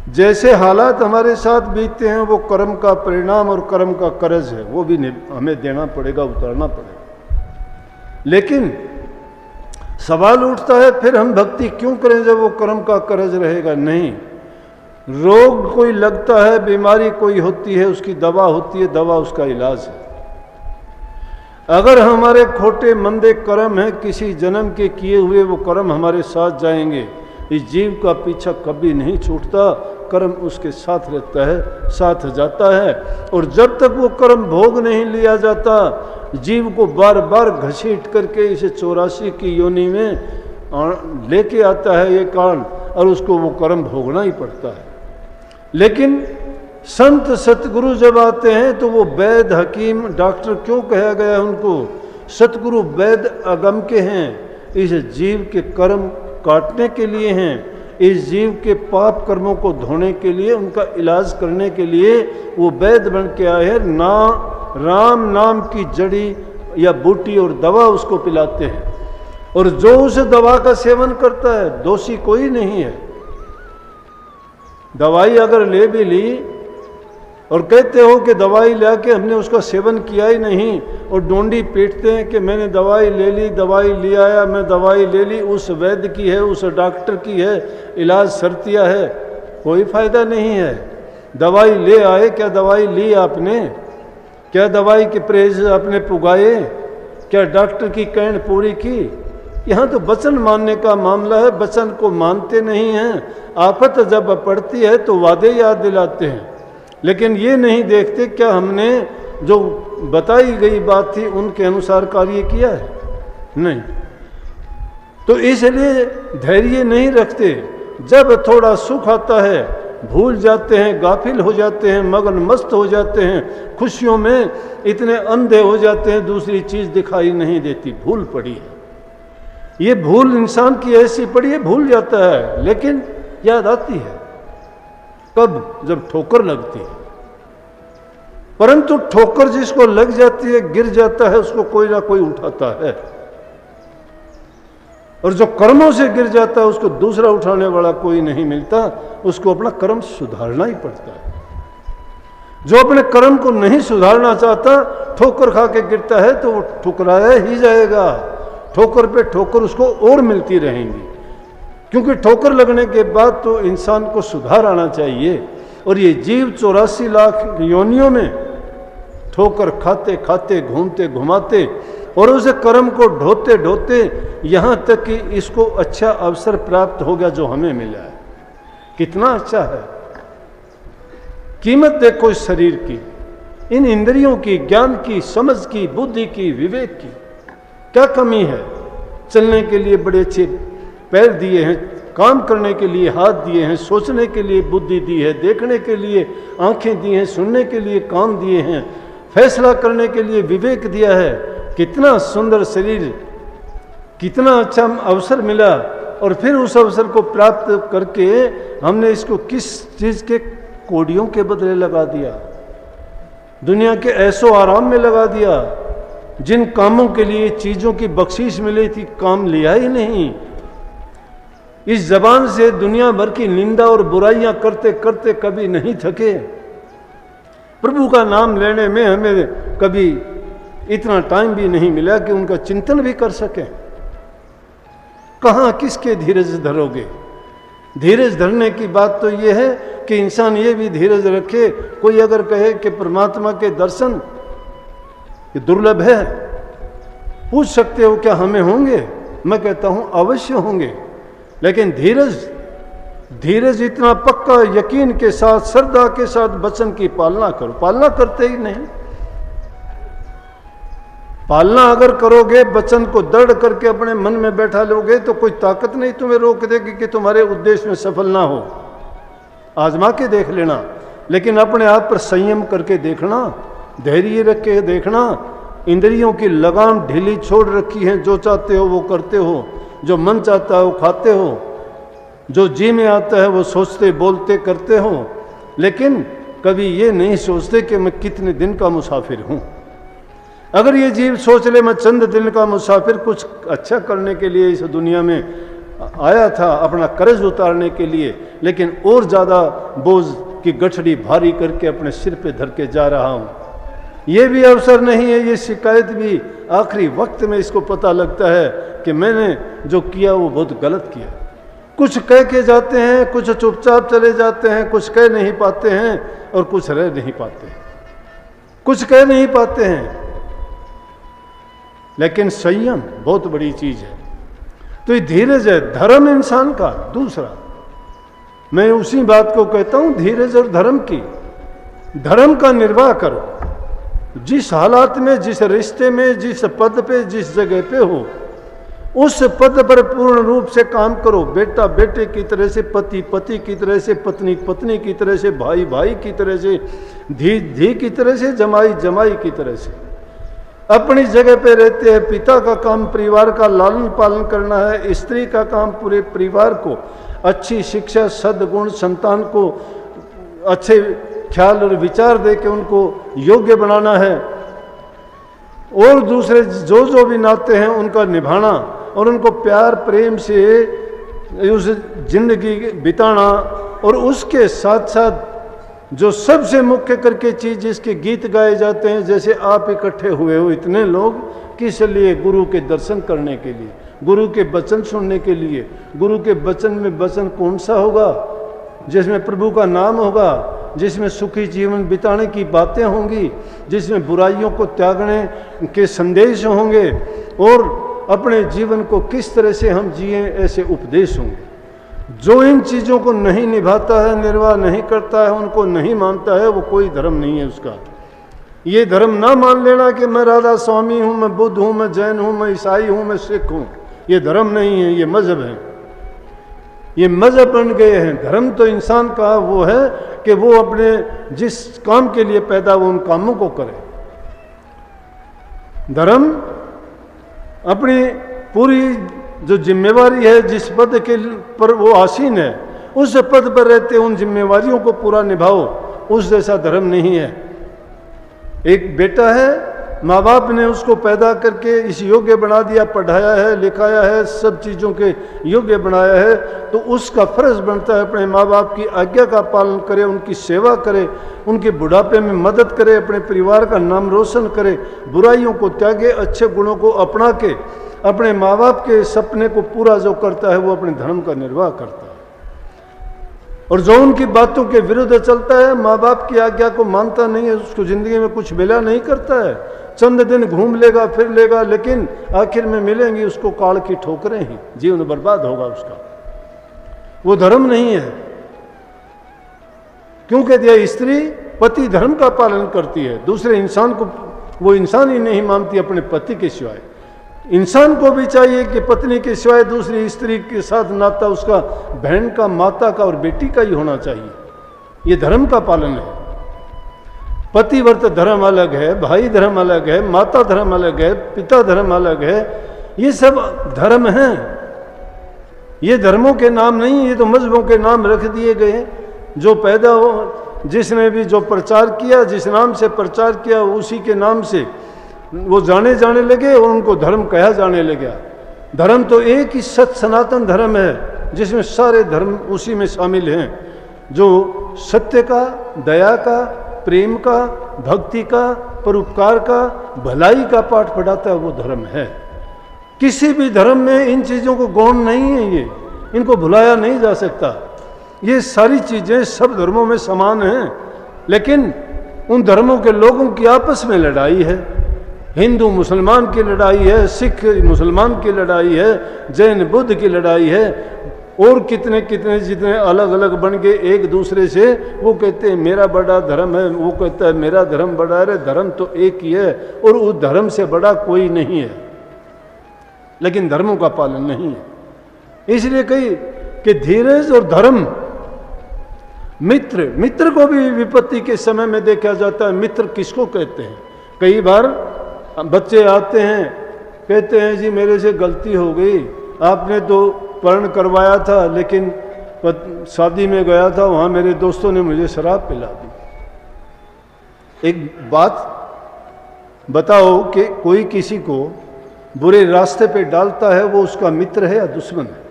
जैसे हालात हमारे साथ बीतते हैं वो कर्म का परिणाम और कर्म का कर्ज है, वो भी हमें देना पड़ेगा, उतारना पड़ेगा। लेकिन सवाल उठता है फिर हम भक्ति क्यों करें जब वो कर्म का कर्ज रहेगा? नहीं, रोग कोई लगता है, बीमारी कोई होती है, उसकी दवा होती है, दवा उसका इलाज है। अगर हमारे खोटे मंदे कर्म हैं किसी जन्म के किए हुए, वो कर्म हमारे साथ जाएंगे। इस जीव का पीछा कभी नहीं छूटता, कर्म उसके साथ रहता है, साथ जाता है। और जब तक वो कर्म भोग नहीं लिया जाता, जीव को बार बार घसीट करके इसे 84 की योनि में लेके आता है ये कान, और उसको वो कर्म भोगना ही पड़ता है। लेकिन संत सतगुरु जब आते हैं तो वो वैद्य हकीम डॉक्टर क्यों कहा गया उनको? सतगुरु वैद्य अगम के हैं, इस जीव के कर्म काटने के लिए हैं, इस जीव के पाप कर्मों को धोने के लिए, उनका इलाज करने के लिए वो वैद्य बन के आए हैं। राम नाम की जड़ी या बूटी और दवा उसको पिलाते हैं, और जो उस दवा का सेवन करता है दोषी कोई नहीं है। दवाई अगर ले भी ली और कहते हो कि दवाई लाके हमने उसका सेवन किया ही नहीं, और डोंडी पीटते हैं कि मैंने दवाई ले ली, दवाई ले आया, मैं दवाई ले ली, उस वैद्य की है, उस डॉक्टर की है, इलाज सरतिया है, कोई फायदा नहीं है। दवाई ले आए, क्या दवाई ली आपने? क्या दवाई के परहेज आपने पुगाए? क्या डॉक्टर की कहन पूरी की? यहाँ तो वचन मानने का मामला है, वचन को मानते नहीं हैं। आफत जब पड़ती है तो वादे याद दिलाते हैं, लेकिन ये नहीं देखते क्या हमने जो बताई गई बात थी उनके अनुसार कार्य किया है? नहीं। तो इसलिए धैर्य नहीं रखते। जब थोड़ा सुख आता है भूल जाते हैं, गाफिल हो जाते हैं, मगन मस्त हो जाते हैं, खुशियों में इतने अंधे हो जाते हैं, दूसरी चीज दिखाई नहीं देती। भूल पड़ी है, ये भूल इंसान की ऐसी पड़ी है, भूल जाता है, लेकिन याद आती है कब? जब ठोकर लगती है। परंतु ठोकर जिसको लग जाती है, गिर जाता है, उसको कोई ना कोई उठाता है, और जो कर्मों से गिर जाता है उसको दूसरा उठाने वाला कोई नहीं मिलता, उसको अपना कर्म सुधारना ही पड़ता है। जो अपने कर्म को नहीं सुधारना चाहता, ठोकर खा के गिरता है तो वो ठुकराया ही जाएगा, ठोकर पे ठोकर उसको और मिलती रहेंगी। क्योंकि ठोकर लगने के बाद तो इंसान को सुधार आना चाहिए, और ये जीव 84 लाख योनियों में ठोकर खाते खाते, घूमते घुमाते, और उसे कर्म को ढोते ढोते यहाँ तक कि इसको अच्छा अवसर प्राप्त हो गया जो हमें मिला है। कितना अच्छा है! कीमत देखो इस शरीर की, इन इंद्रियों की, ज्ञान की, समझ की, बुद्धि की, विवेक की। क्या कमी है? चलने के लिए बड़े अच्छे पैर दिए हैं, काम करने के लिए हाथ दिए हैं, सोचने के लिए बुद्धि दी है, देखने के लिए आंखें दी हैं, सुनने के लिए कान दिए हैं, फैसला करने के लिए विवेक दिया है। कितना सुंदर शरीर, कितना अच्छा अवसर मिला, और फिर उस अवसर को प्राप्त करके हमने इसको किस चीज के कोड़ियों के बदले लगा दिया, दुनिया के ऐसो आराम में लगा दिया। जिन कामों के लिए चीजों की बख्शीश मिली थी, काम लिया ही नहीं। इस जबान से दुनिया भर की निंदा और बुराइयां करते करते कभी नहीं थके। प्रभु का नाम लेने में हमें कभी इतना टाइम भी नहीं मिला कि उनका चिंतन भी कर सके। कहाँ किसके धीरज धरोगे? धीरज धरने की बात तो यह है कि इंसान ये भी धीरज रखे। कोई अगर कहे कि परमात्मा के दर्शन दुर्लभ है, पूछ सकते हो क्या हमें होंगे? मैं कहता हूं अवश्य होंगे, लेकिन धीरज इतना पक्का यकीन के साथ, श्रद्धा के साथ वचन की पालना करो। पालना करते ही नहीं। पालना अगर करोगे, वचन को दृढ़ करके अपने मन में बैठा लोगे, तो कोई ताकत नहीं तुम्हें रोक देगी कि तुम्हारे उद्देश्य में सफल ना हो। आजमा के देख लेना, लेकिन अपने आप पर संयम करके देखना, धैर्य रख के देखना। इंद्रियों की लगाम ढीली छोड़ रखी है, जो चाहते हो वो करते हो, जो मन चाहता है वो खाते हो, जो जी में आता है वो सोचते बोलते करते हो, लेकिन कभी ये नहीं सोचते कि मैं कितने दिन का मुसाफिर हूं। अगर ये जीव सोच ले मैं चंद दिन का मुसाफिर, कुछ अच्छा करने के लिए इस दुनिया में आया था अपना कर्ज उतारने के लिए, लेकिन और ज़्यादा बोझ की गठड़ी भारी करके अपने सिर पे धर के जा रहा हूँ। ये भी अवसर नहीं है, ये शिकायत भी आखिरी वक्त में इसको पता लगता है कि मैंने जो किया वो बहुत गलत किया। कुछ कह के जाते हैं, कुछ चुपचाप चले जाते हैं, कुछ कह नहीं पाते हैं और कुछ रह नहीं पाते हैं, कुछ कह नहीं पाते हैं। लेकिन संयम बहुत बड़ी चीज है। तो ये धीरज है धर्म इंसान का। दूसरा मैं उसी बात को कहता हूं, धीरज और धर्म की। धर्म का निर्वाह करो, जिस हालात में, जिस रिश्ते में, जिस पद पे, जिस जगह पे हो, उस पद पर पूर्ण रूप से काम करो। बेटा बेटे की तरह से, पति पति की तरह से, पत्नी पत्नी की तरह से, भाई भाई की तरह से, धी धी की तरह से, जमाई जमाई की तरह से। अपनी जगह पे रहते हैं। पिता का काम परिवार का लालन पालन करना है, स्त्री का काम पूरे परिवार को अच्छी शिक्षा, सद्गुण, संतान को अच्छे ख्याल और विचार दे के उनको योग्य बनाना है, और दूसरे जो जो भी नाते हैं उनका निभाना और उनको प्यार प्रेम से उस जिंदगी बिताना। और उसके साथ साथ जो सबसे मुख्य करके चीज जिसके गीत गाए जाते हैं, जैसे आप इकट्ठे हुए हो इतने लोग, किस लिए? गुरु के दर्शन करने के लिए, गुरु के वचन सुनने के लिए। गुरु के वचन में वचन कौन सा होगा? जिसमें प्रभु का नाम होगा, जिसमें सुखी जीवन बिताने की बातें होंगी, जिसमें बुराइयों को त्यागने के संदेश होंगे, और अपने जीवन को किस तरह से हम जिए ऐसे उपदेश होंगे। जो इन चीज़ों को नहीं निभाता है, निर्वाह नहीं करता है, उनको नहीं मानता है, वो कोई धर्म नहीं है उसका। ये धर्म ना मान लेना कि मैं राधा स्वामी हूँ, मैं बुद्ध हूँ, मैं जैन हूँ, मैं ईसाई हूँ, मैं सिख हूँ, ये धर्म नहीं है, ये मजहब है। ये मजहब बन गए हैं। धर्म तो इंसान का वो है कि वो अपने जिस काम के लिए पैदा वो उन कामों को करे। धर्म अपनी पूरी जो जिम्मेवारी है, जिस पद के पर वो आसीन है, उस पद पर रहते उन जिम्मेवारियों को पूरा निभाओ, उस जैसा धर्म नहीं है। एक बेटा है, माँ बाप ने उसको पैदा करके इस योग्य बना दिया, पढ़ाया है, लिखाया है, सब चीज़ों के योग्य बनाया है, तो उसका फर्ज बनता है अपने माँ बाप की आज्ञा का पालन करे, उनकी सेवा करे, उनके बुढ़ापे में मदद करे, अपने परिवार का नाम रोशन करे, बुराइयों को त्यागे, अच्छे गुणों को अपना के अपने माँ बाप के सपने को पूरा जो करता है वो अपने धर्म का निर्वाह करता है। और जो उनकी बातों के विरुद्ध चलता है, माँ बाप की आज्ञा को मानता नहीं है, उसको जिंदगी में कुछ मिला नहीं करता है। चंद दिन घूम लेगा फिर लेगा, लेकिन आखिर में मिलेंगी उसको काल की ठोकरें ही, जीवन बर्बाद होगा उसका। वो धर्म नहीं है। क्यों कह दिया? स्त्री पति धर्म का पालन करती है, दूसरे इंसान को वो इंसान ही नहीं मानती अपने पति के सिवाय। इंसान को भी चाहिए कि पत्नी के सिवाय दूसरी स्त्री के साथ नाता उसका बहन का, माता का और बेटी का ही होना चाहिए। ये धर्म का पालन है। पतिव्रत धर्म अलग है, भाई धर्म अलग है, माता धर्म अलग है, पिता धर्म अलग है। ये सब धर्म हैं। ये धर्मों के नाम नहीं, ये तो मजहबों के नाम रख दिए गए। जो पैदा हो, जिसने भी जो प्रचार किया, जिस नाम से प्रचार किया, उसी के नाम से वो जाने लगे और उनको धर्म कहा जाने लगा। धर्म तो एक ही सत सनातन धर्म है, जिसमें सारे धर्म उसी में शामिल हैं, जो सत्य का, दया का, प्रेम का, भक्ति का, परोपकार का, भलाई का पाठ पढ़ाता है, वो धर्म है। किसी भी धर्म में इन चीज़ों को गौण नहीं है, ये इनको भुलाया नहीं जा सकता। ये सारी चीज़ें सब धर्मों में समान हैं, लेकिन उन धर्मों के लोगों की आपस में लड़ाई है। हिंदू मुसलमान की लड़ाई है, सिख मुसलमान की लड़ाई है, जैन बुद्ध की लड़ाई है, और कितने कितने जितने अलग अलग बन गए एक दूसरे से। वो कहते हैं मेरा बड़ा धर्म है, वो कहता है मेरा धर्म बड़ा है। धर्म तो एक ही है और उस धर्म से बड़ा कोई नहीं है, लेकिन धर्मों का पालन नहीं है। इसलिए कही कि धीरज और धर्म। मित्र को भी विपत्ति के समय में देखा जाता है। मित्र किसको कहते हैं? कई बार बच्चे आते हैं, कहते हैं जी मेरे से गलती हो गई, आपने तो पर्ण करवाया था, लेकिन शादी में गया था, वहाँ मेरे दोस्तों ने मुझे शराब पिला दी। एक बात बताओ कि कोई किसी को बुरे रास्ते पे डालता है, वो उसका मित्र है या दुश्मन है?